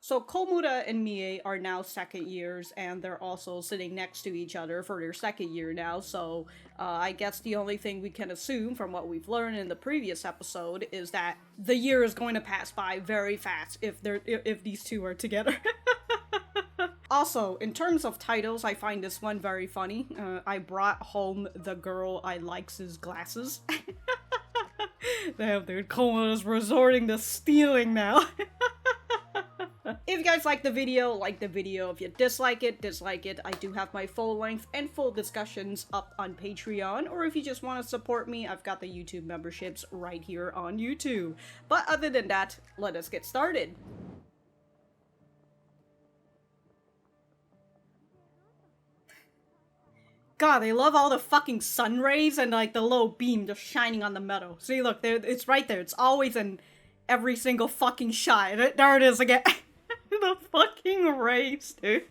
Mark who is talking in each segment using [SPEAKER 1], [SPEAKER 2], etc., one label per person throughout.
[SPEAKER 1] So Komura and Mie are now second years, and they're also sitting next to each other for their second year now, so I guess the only thing we can assume from what we've learned in the previous episode is that the year is going to pass by very fast if these two are together. Also, in terms of titles, I find this one very funny. I brought home the girl I likes' glasses. Damn, dude, Komura's resorting to stealing now. If you guys like the video, like the video. If you dislike it, dislike it. I do have my full length and full discussions up on Patreon, or if you just want to support me, I've got the YouTube memberships right here on YouTube. But other than that, let us get started. God, they love all the fucking sun rays and like the low beam just shining on the metal. See, look, there, it's right there. It's always in every single fucking shot. There it is again. The fucking rays, dude.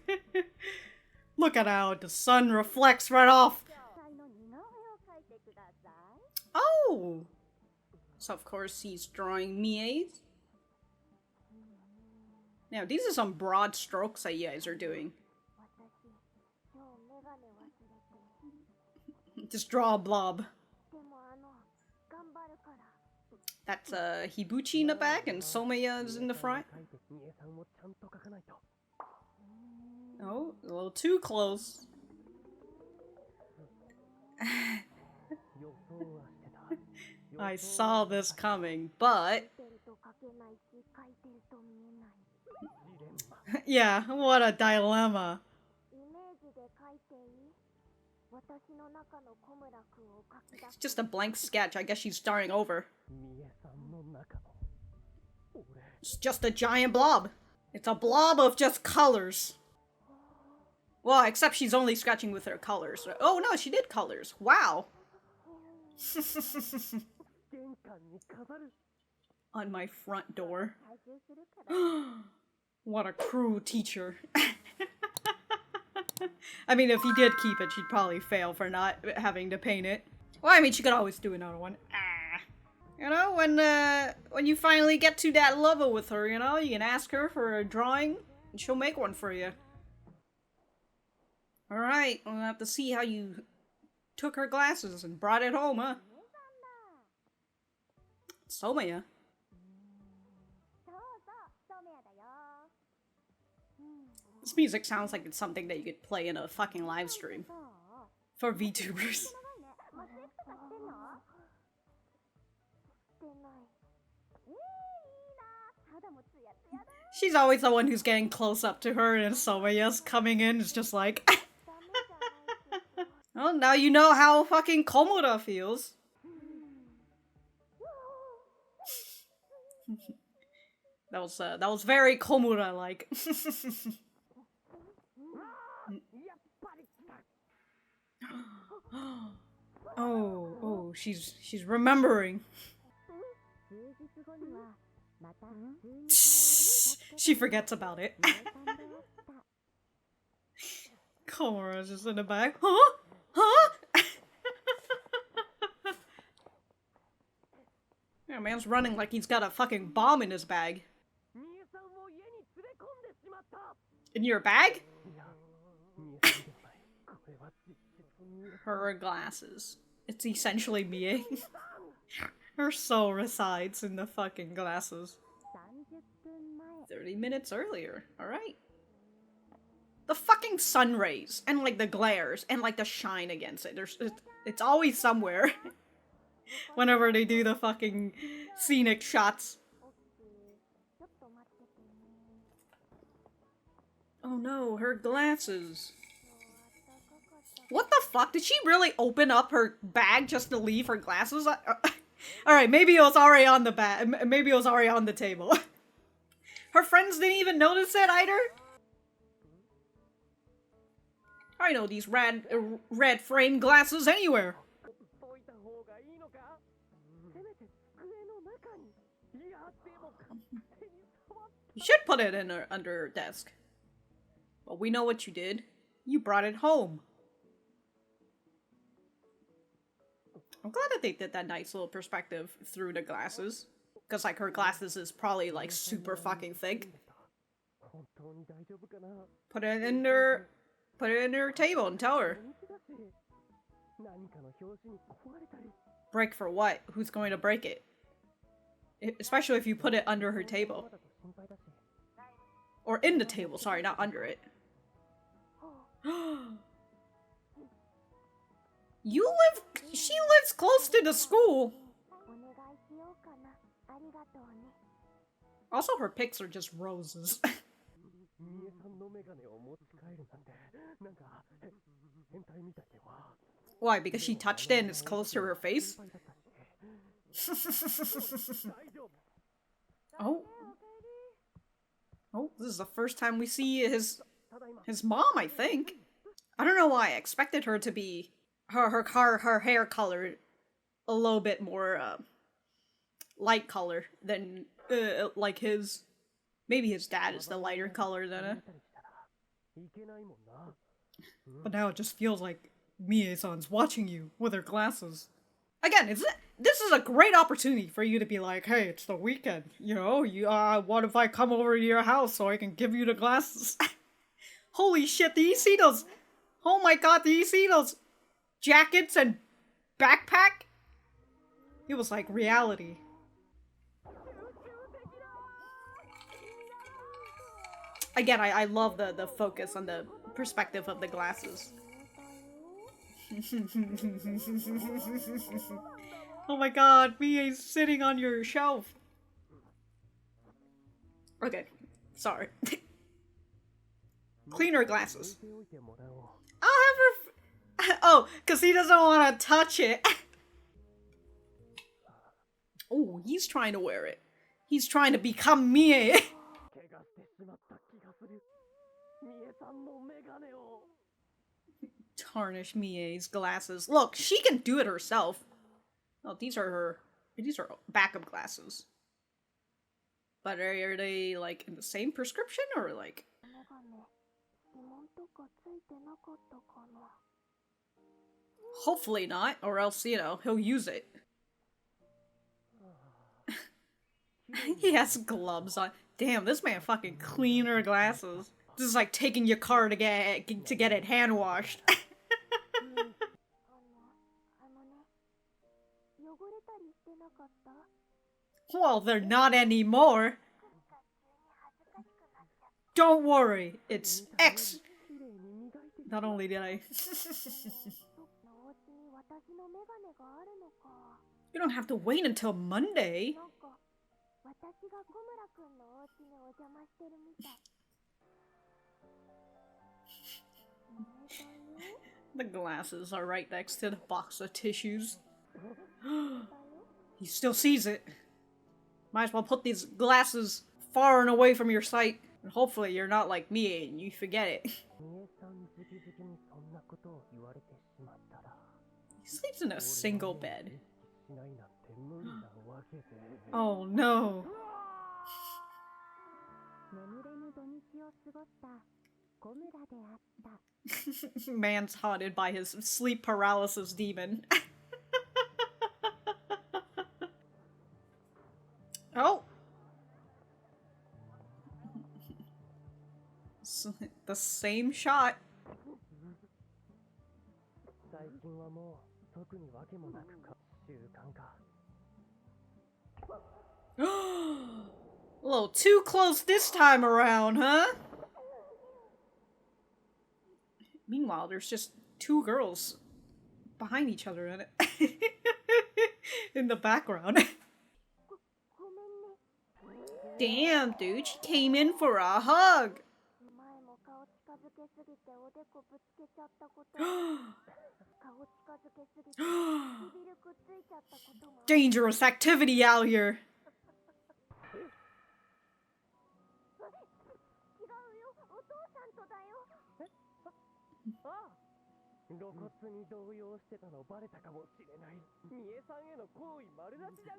[SPEAKER 1] Look at how the sun reflects right off. Oh! So of course he's drawing Mie's. Now these are some broad strokes that you guys are doing. Just draw a blob. That's Hibuchi in the back and Someya is in the front. Oh, a little too close. I saw this coming, but... Yeah, what a dilemma. It's just a blank sketch. I guess she's starting over. It's just a giant blob. It's a blob of just colors. Well, except she's only sketching with her colors. Oh no, she did colors. Wow. On my front door. What a cruel teacher. I mean, if he did keep it, she'd probably fail for not having to paint it. Well, I mean, she could always do another one. You know, when you finally get to that level with her, you know, you can ask her for a drawing, and she'll make one for you. Alright, we'll have to see how you took her glasses and brought it home, huh? Someya. This music sounds like it's something that you could play in a fucking live stream. For VTubers. She's always the one who's getting close up to her, and Someya's coming in. It's just like... Well, now you know how fucking Komura feels. That was very Komura-like. Oh, she's remembering. She forgets about it. Komura's just in the back. Huh? Huh? Yeah, man's running like he's got a fucking bomb in his bag. In your bag? Her glasses. It's essentially Mie. Her soul resides in the fucking glasses. 30 minutes earlier. Alright. The fucking sun rays, and like the glares, and like the shine against it. It's always somewhere. Whenever they do the fucking scenic shots. Oh no, her glasses. What the fuck? Did she really open up her bag just to leave her glasses? Alright, maybe it was already on the bag. Maybe it was already on the table. Her friends didn't even notice it either? I know these red frame glasses anywhere. You should put it in under her desk. But we know what you did. You brought it home. I'm glad that they did that nice little perspective through the glasses. Because, like, her glasses is probably, like, super fucking thick. Put it in her... Put it in her table and tell her. Break for what? Who's going to break it? Especially if you put it under her table. Or in the table, sorry, not under it. She lives close to the school. Also, her pics are just roses. Why? Because she touched it and it's close to her face? Oh. Oh, this is the first time we see his mom, I think. I don't know why. I expected her to be her hair colored a little bit more light color than like his. Maybe his dad is the lighter color than it. But now it just feels like Mie-san's watching you with her glasses. Again, this is a great opportunity for you to be like, hey, it's the weekend, you know, what if I come over to your house so I can give you the glasses? Holy shit, do you see those? Oh my god, do you see those jackets and backpack? It was like reality. Again, I love the focus on the perspective of the glasses. Oh my god, Mie's sitting on your shelf. Okay, sorry. Clean her glasses. I'll have her oh, because he doesn't want to touch it. Oh, he's trying to wear it. He's trying to become Mie. Tarnish Mie's glasses. Look, she can do it herself. Oh, these are backup glasses. But are they like in the same prescription or like? Hopefully not, or else, you know, he'll use it. He has gloves on. Damn, this man fucking cleaned her glasses. This is like taking your car to get it hand washed. Well, they're not anymore. Don't worry, it's X. Not only did I... You don't have to wait until Monday. The glasses are right next to the box of tissues. He still sees it. Might as well put these glasses far and away from your sight. And hopefully you're not like me and you forget it. He sleeps in a single bed. Oh no. Man's haunted by his sleep paralysis demon. Oh! The same shot. A little too close this time around, huh? Meanwhile, there's just two girls behind each other in it. In the background. Damn, dude, she came in for a hug. Dangerous activity out here.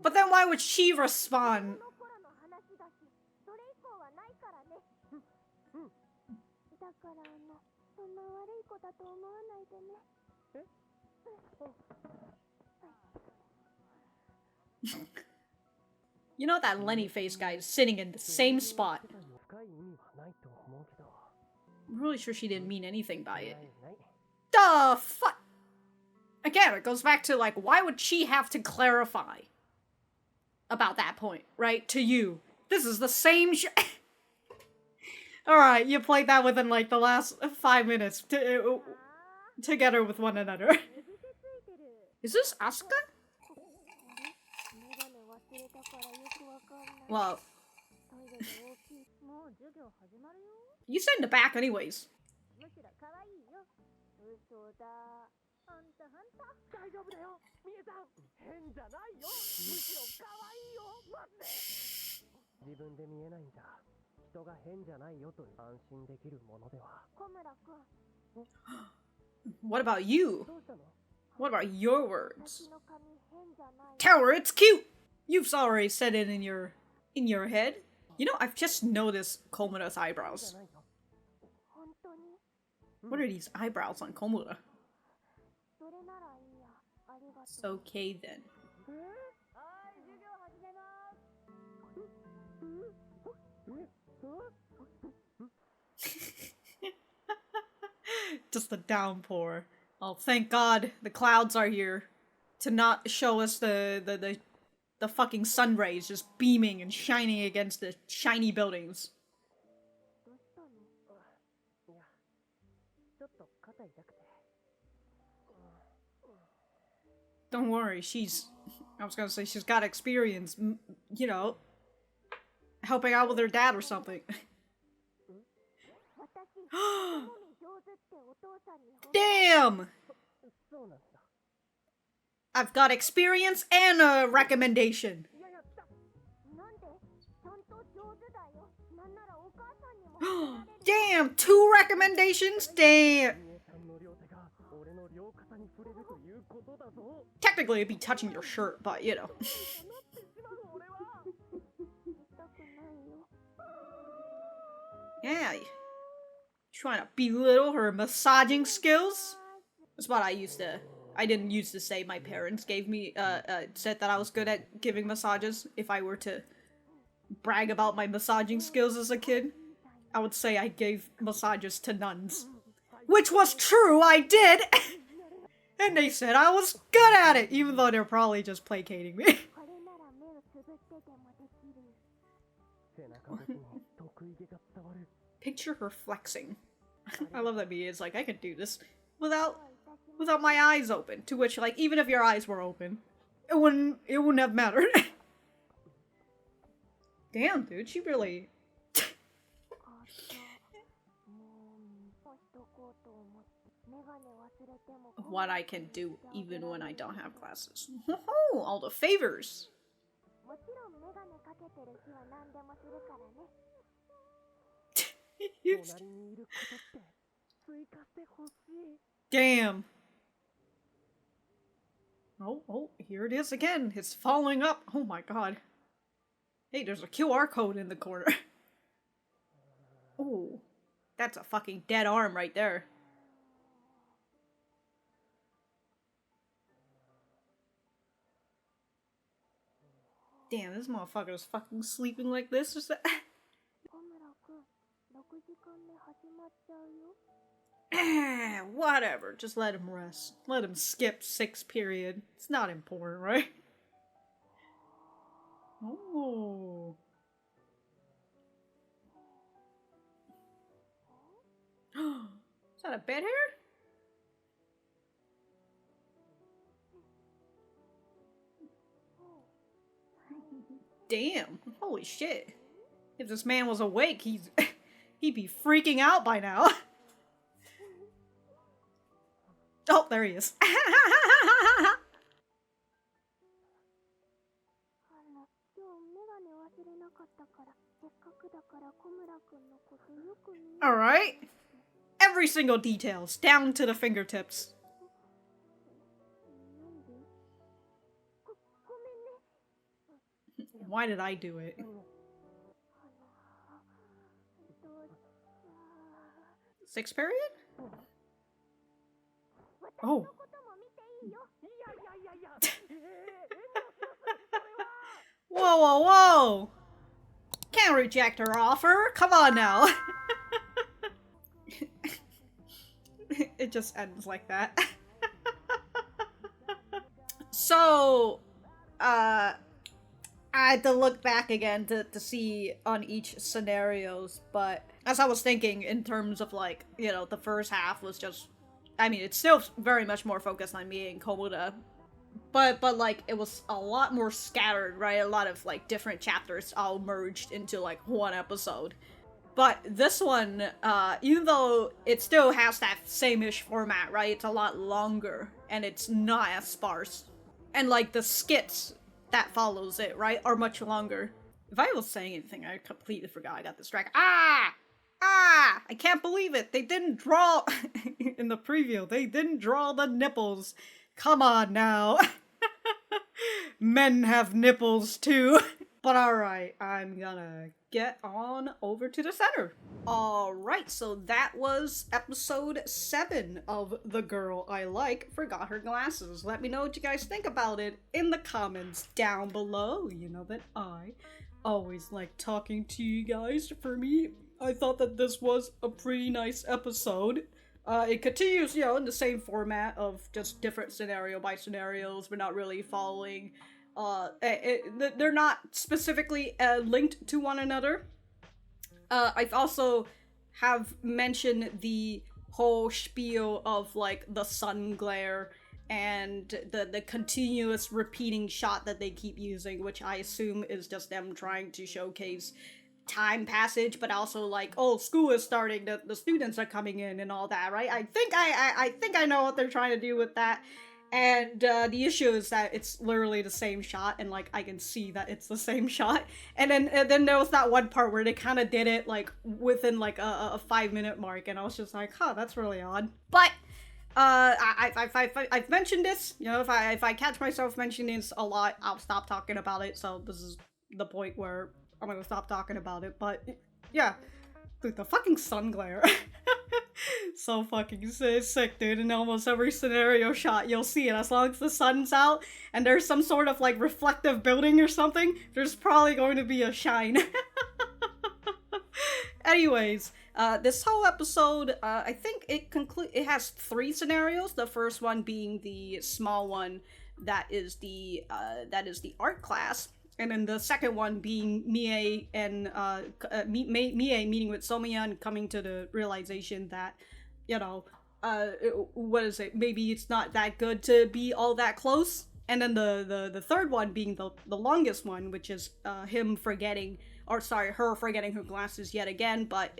[SPEAKER 1] But then why would she respond? You know that Lenny face guy is sitting in the same spot. I'm really sure she didn't mean anything by it. The fuck? Again, it goes back to, like, why would she have to clarify about that point, right? To you. This is the same Alright, you played that within, like, the last 5 minutes together with one another. Is this Asuka? Well... You said in the back anyways. What about you? What about your words? Tell her it's cute! You've already said it in your head. You know, I've just noticed Komura's eyebrows. What are these eyebrows on Komura? It's okay then. Just the downpour. Oh, thank God the clouds are here to not show us the fucking sun rays just beaming and shining against the shiny buildings. Don't worry, I was gonna say she's got experience, you know, helping out with her dad or something. Damn! I've got experience and a recommendation. Damn, 2 recommendations? Damn! Technically it'd be touching your shirt, but you know. Yeah. Trying to belittle her massaging skills? That's what I didn't used to say. My parents gave me, said that I was good at giving massages. If I were to brag about my massaging skills as a kid, I would say I gave massages to nuns. Which was true, I did! And they said I was good at it, even though they're probably just placating me. Picture her flexing. I love that Mie is like, I could do this without my eyes open. To which, like, even if your eyes were open, it wouldn't have mattered. Damn, dude, she really... What I can do even when I don't have glasses. Oh, all the favors! Damn. Oh, here it is again. It's following up. Oh my god. Hey, there's a QR code in the corner. Oh, that's a fucking dead arm right there. Damn, this motherfucker is fucking sleeping like this or so. Whatever, just let him rest. Let him skip 6 period. It's not important, right? Oh. Is that a bed hair? Damn. Holy shit. If this man was awake, he'd be freaking out by now. Oh, there he is. Alright. Every single details, down to the fingertips. Why did I do it? 6 period? Oh. Whoa, whoa, whoa! Can't reject her offer. Come on now. It just ends like that. So, I had to look back again to see on each scenarios, but as I was thinking in terms of like, you know, the first half was just, I mean, it's still very much more focused on Mie and Komura, but like, it was a lot more scattered, right? A lot of like different chapters all merged into like one episode. But this one, even though it still has that same-ish format, right? It's a lot longer, and it's not as sparse. And, like, the skits that follows it, right, are much longer. If I was saying anything, I completely forgot. I got distracted. I can't believe it! They didn't draw... in the preview, they didn't draw the nipples. Come on, now. Men have nipples, too. But alright, I'm gonna get on over to the center. Alright, so that was episode 7 of The Girl I Like Forgot Her Glasses. Let me know what you guys think about it in the comments down below. You know that I always like talking to you guys. For me, I thought that this was a pretty nice episode. It continues, you know, in the same format of just different scenario by scenarios. We're not really following... they're not specifically linked to one another. I've also have mentioned the whole spiel of like the sun glare and the continuous repeating shot that they keep using, which I assume is just them trying to showcase time passage, but also like, oh, school is starting, the students are coming in and all that, right? I think I know what they're trying to do with that. And the issue is that it's literally the same shot, and like I can see that it's the same shot. And then there was that one part where they kind of did it like within like a 5-minute mark, and I was just like, huh, that's really odd. But I've mentioned this. You know, if I catch myself mentioning this a lot, I'll stop talking about it. So this is the point where I'm gonna stop talking about it. But yeah, dude, the fucking sun glare. So fucking sick, dude. In almost every scenario shot, you'll see it. As long as the sun's out and there's some sort of like reflective building or something, there's probably going to be a shine. Anyways, this whole episode, I think it has 3 scenarios. The first one being the small one that is the art class. And then the second one being Mie and Mie meeting with Someya and coming to the realization that, you know, what is it? Maybe it's not that good to be all that close. And then the third one being the longest one, which is her forgetting her glasses yet again, but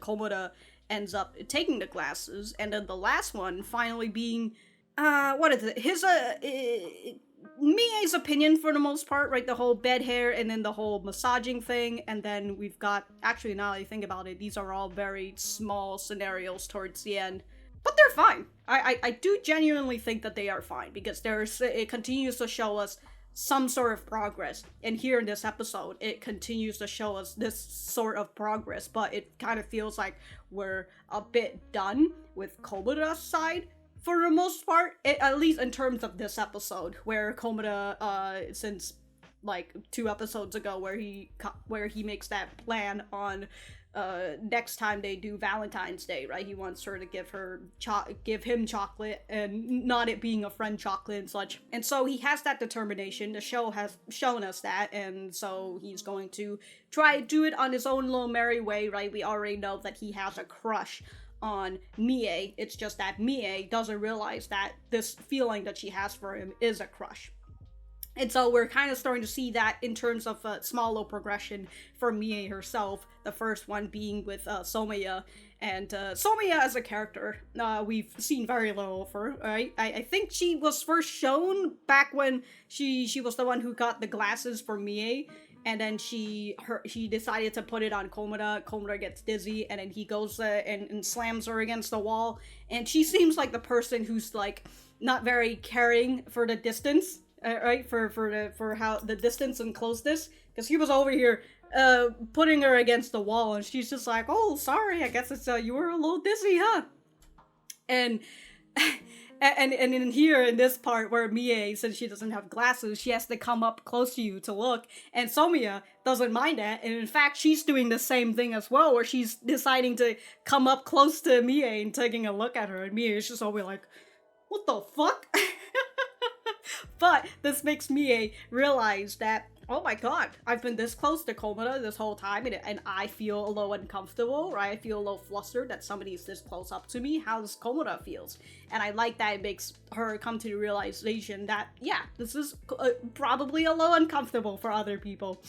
[SPEAKER 1] Komura ends up taking the glasses. And then the last one finally being what is it? Mie's opinion for the most part, right? The whole bed hair and then the whole massaging thing. And then we've got, actually now that I think about it, these are all very small scenarios towards the end. But they're fine. I do genuinely think that they are fine because it continues to show us some sort of progress. And here in this episode, it continues to show us this sort of progress, but it kind of feels like we're a bit done with Komura's side. For the most part, at least in terms of this episode, where Komura, since like 2 episodes ago, where he makes that plan on next time they do Valentine's Day, right? He wants her to give him chocolate, and not it being a friend chocolate and such. And so he has that determination. The show has shown us that, and so he's going to try to do it on his own little merry way, right? We already know that he has a crush on Mie. It's just that Mie doesn't realize that this feeling that she has for him is a crush. And so we're kind of starting to see that in terms of a small little progression for Mie herself. The first one being with Someya. And Someya as a character, we've seen very little of her, right? I think she was first shown back when she was the one who got the glasses for Mie. And then she decided to put it on Komura. Komura gets dizzy, and then he goes and slams her against the wall. And she seems like the person who's like not very caring for the distance, right? For how the distance and closeness, because he was over here putting her against the wall, and she's just like, "Oh, sorry, I guess it's you were a little dizzy, huh?" And And in here, in this part where Mie, since she doesn't have glasses, she has to come up close to you to look, and Someya doesn't mind that, and in fact, she's doing the same thing as well, where she's deciding to come up close to Mie and taking a look at her, and Mie is just always like, what the fuck? But this makes Mie realize that, oh my god, I've been this close to Komura this whole time, and I feel a little uncomfortable, right? I feel a little flustered that somebody's this close up to me. How does Komura feels? And I like that it makes her come to the realization that, yeah, this is probably a little uncomfortable for other people.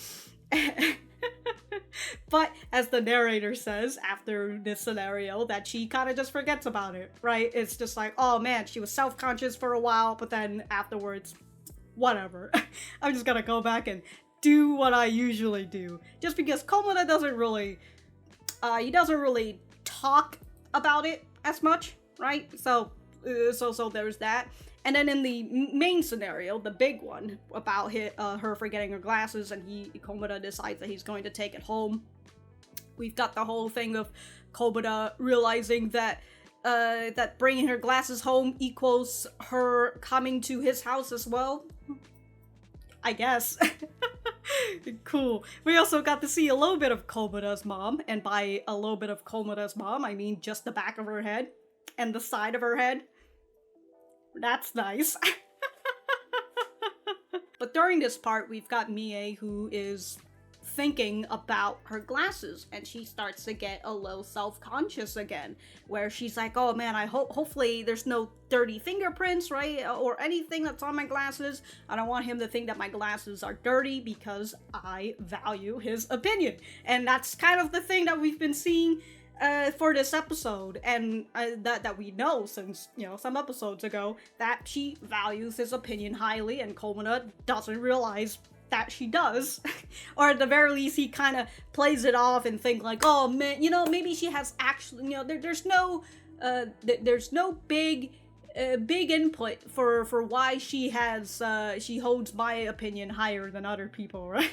[SPEAKER 1] But as the narrator says after this scenario, that she kind of just forgets about it, right? It's just like, oh man, she was self-conscious for a while, but then afterwards, whatever. I'm just gonna go back and do what I usually do. Just because Komura doesn't really, he doesn't really talk about it as much, right? So there's that. And then in the main scenario, the big one about her forgetting her glasses, and Komura decides that he's going to take it home. We've got the whole thing of Komura realizing that that bringing her glasses home equals her coming to his house as well. I guess. Cool. We also got to see a little bit of Komura's mom, and by a little bit of Komura's mom, I mean just the back of her head and the side of her head. That's nice. But during this part, we've got Mie, who is thinking about her glasses, and she starts to get a little self-conscious again, where she's like, oh man, hopefully there's no dirty fingerprints, right, or anything that's on my glasses. I don't want him to think that my glasses are dirty because I value his opinion. And that's kind of the thing that we've been seeing for this episode, and that we know since, you know, some episodes ago, that she values his opinion highly, and Komura doesn't realize that she does. Or at the very least, he kind of plays it off and think like, oh man, you know, maybe she has actually, you know, there's no big input for why she holds my opinion higher than other people, right?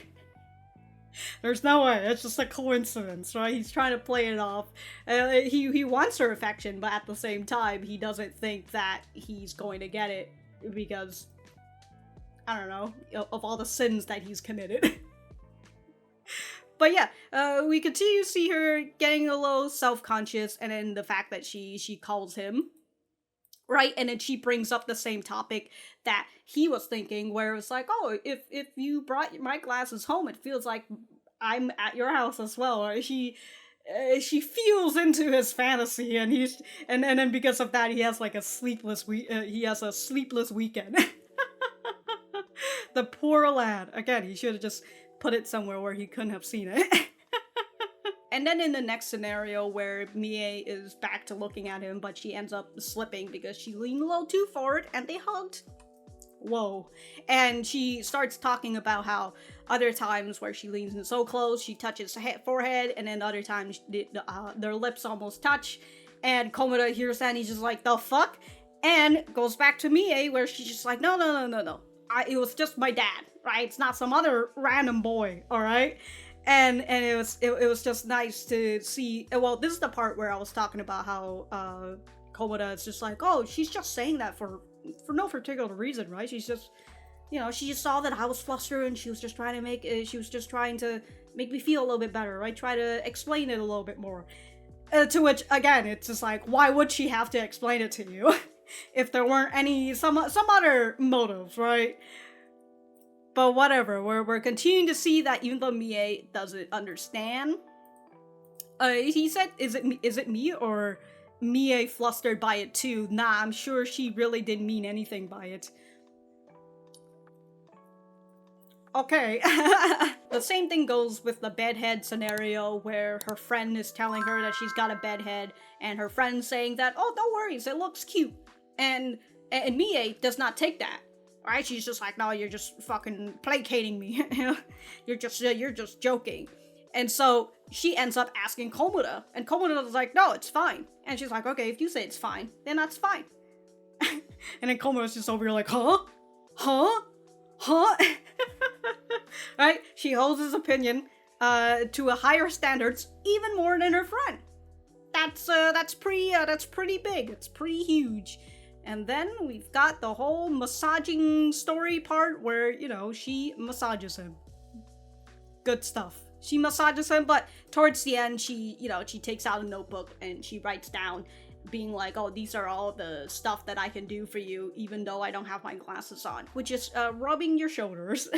[SPEAKER 1] There's no way. It's just a coincidence, right? He's trying to play it off. He wants her affection, but at the same time, he doesn't think that he's going to get it because, I don't know, of all the sins that he's committed. But yeah, we continue to see her getting a little self-conscious, and then the fact that she calls him, right? And then she brings up the same topic that he was thinking, where it's like, oh, if you brought my glasses home, it feels like I'm at your house as well. Or she feels into his fantasy, and then because of that, he has like a sleepless weekend. The poor lad. Again, he should have just put it somewhere where he couldn't have seen it. And then in the next scenario where Mie is back to looking at him, but she ends up slipping because she leaned a little too forward and they hugged. Whoa. And she starts talking about how other times where she leans in so close, she touches her forehead, and then other times their lips almost touch. And Komura hears that and he's just like, the fuck? And goes back to Mie where she's just like, no. It was just my dad, right? It's not some other random boy, alright? And it was just nice to see. Well, this is the part where I was talking about how Komura is just like, oh, she's just saying that for no particular reason, right? She's just, you know, she just saw that I was flustered, and she was just trying to make me feel a little bit better, right? Try to explain it a little bit more. To which, again, it's just like, why would she have to explain it to you if there weren't some other motives, right? But whatever, we're continuing to see that even though Mie doesn't understand, he said, is it me or Mie flustered by it too? Nah, I'm sure she really didn't mean anything by it. Okay. The same thing goes with the bedhead scenario where her friend is telling her that she's got a bedhead, and her friend's saying that, oh, no worries, it looks cute. And Mie does not take that. Right? She's just like, no, you're just fucking placating me. You're just joking. And so she ends up asking Komura, and Komura is like, no, it's fine. And she's like, okay, if you say it's fine, then that's fine. And then Komura's just over here like, huh? Right? She holds his opinion to a higher standards, even more than her friend. That's pretty big. It's pretty huge. And then we've got the whole massaging story part where, you know, she massages him. Good stuff. She massages him, but towards the end, she takes out a notebook and she writes down, being like, oh, these are all the stuff that I can do for you, even though I don't have my glasses on, which is rubbing your shoulders.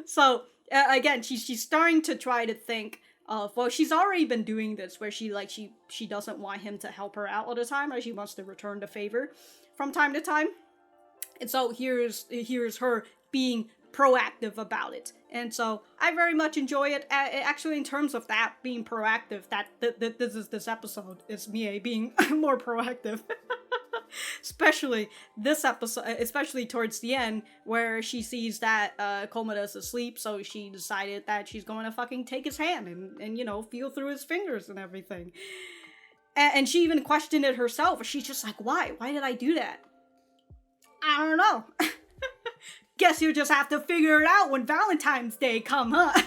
[SPEAKER 1] So, again, she's starting to try to think of, well, she's already been doing this, where she doesn't want him to help her out all the time, or she wants to return the favor from time to time. And so here's her being proactive about it. And so I very much enjoy it. Actually, in terms of that being proactive, this episode is Mie being more proactive. Especially this episode, especially towards the end, where she sees that Komura's asleep, so she decided that she's going to fucking take his hand and you know, feel through his fingers and everything. And she even questioned it herself. She's just like, why? Why did I do that? I don't know. Guess you just have to figure it out when Valentine's Day come, huh?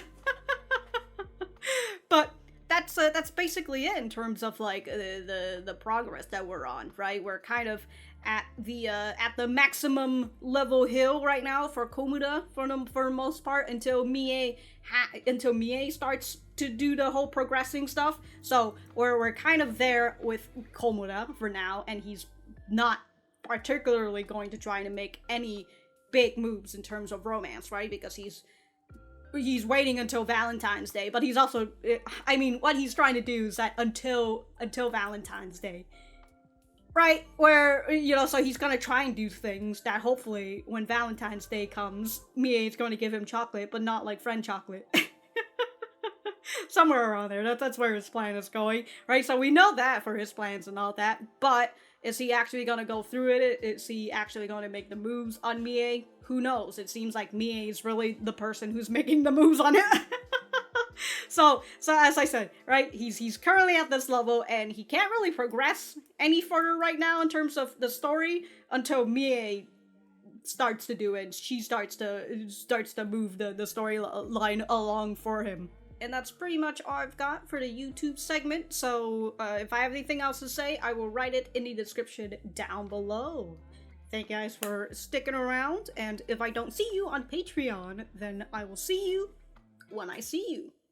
[SPEAKER 1] But that's basically it in terms of like the progress that we're on, right? We're kind of at the maximum level hill right now for Komura for the most part, until Mie starts to do the whole progressing stuff. So we're kind of there with Komura for now, and he's not particularly going to try to make any big moves in terms of romance, right? Because he's waiting until Valentine's Day, but he's also, I mean, what he's trying to do is that until Valentine's Day, right? Where, you know, so he's gonna try and do things that hopefully when Valentine's Day comes, Mie is going to give him chocolate, but not like friend chocolate. Somewhere around there. That's where his plan is going, right? So we know that for his plans and all that, but is he actually going to go through it? Is he actually going to make the moves on Mie? Who knows? It seems like Mie is really the person who's making the moves on it. So as I said, right, he's currently at this level, and he can't really progress any further right now in terms of the story until Mie starts to do it. She starts to move the storyline along for him. And that's pretty much all I've got for the YouTube segment, so if I have anything else to say, I will write it in the description down below. Thank you guys for sticking around, and if I don't see you on Patreon, then I will see you when I see you.